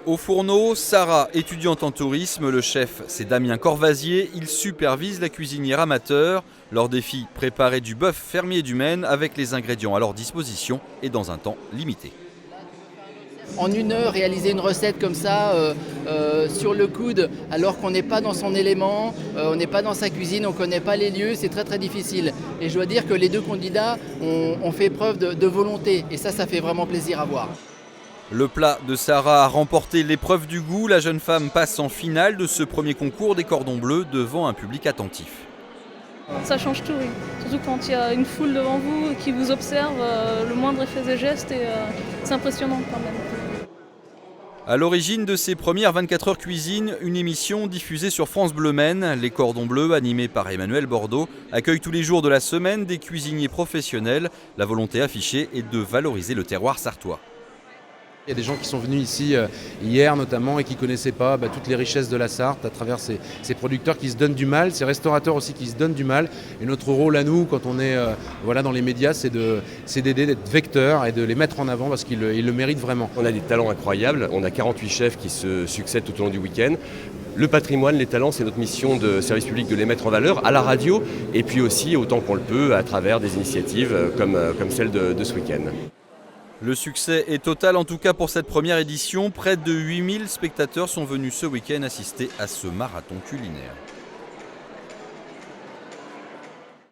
Au fourneau, Sarah, étudiante en tourisme, le chef c'est Damien Corvasier, il supervise la cuisinière amateur. Leur défi, préparer du bœuf fermier du Maine avec les ingrédients à leur disposition et dans un temps limité. En 1 heure, réaliser une recette comme ça, sur le coude, alors qu'on n'est pas dans son élément, on n'est pas dans sa cuisine, on ne connaît pas les lieux, c'est très très difficile. Et je dois dire que les 2 candidats ont fait preuve de volonté, et ça fait vraiment plaisir à voir. Le plat de Sarah a remporté l'épreuve du goût. La jeune femme passe en finale de ce premier concours des cordons bleus devant un public attentif. Ça change tout, oui. Surtout quand il y a une foule devant vous qui vous observe, le moindre effet et geste, et c'est impressionnant quand même. À l'origine de ces premières 24 heures cuisine, une émission diffusée sur France Bleu Maine. Les cordons bleus, animés par Emmanuel Bordeaux, accueillent tous les jours de la semaine des cuisiniers professionnels. La volonté affichée est de valoriser le terroir sartois. Il y a des gens qui sont venus ici hier notamment et qui ne connaissaient pas toutes les richesses de la Sarthe à travers ces producteurs qui se donnent du mal, ces restaurateurs aussi qui se donnent du mal. Et notre rôle à nous, quand on est dans les médias, c'est d'aider, d'être vecteurs et de les mettre en avant parce qu'ils le méritent vraiment. On a des talents incroyables, on a 48 chefs qui se succèdent tout au long du week-end. Le patrimoine, les talents, c'est notre mission de service public de les mettre en valeur à la radio et puis aussi autant qu'on le peut à travers des initiatives comme celle de ce week-end. Le succès est total en tout cas pour cette première édition. Près de 8000 spectateurs sont venus ce week-end assister à ce marathon culinaire.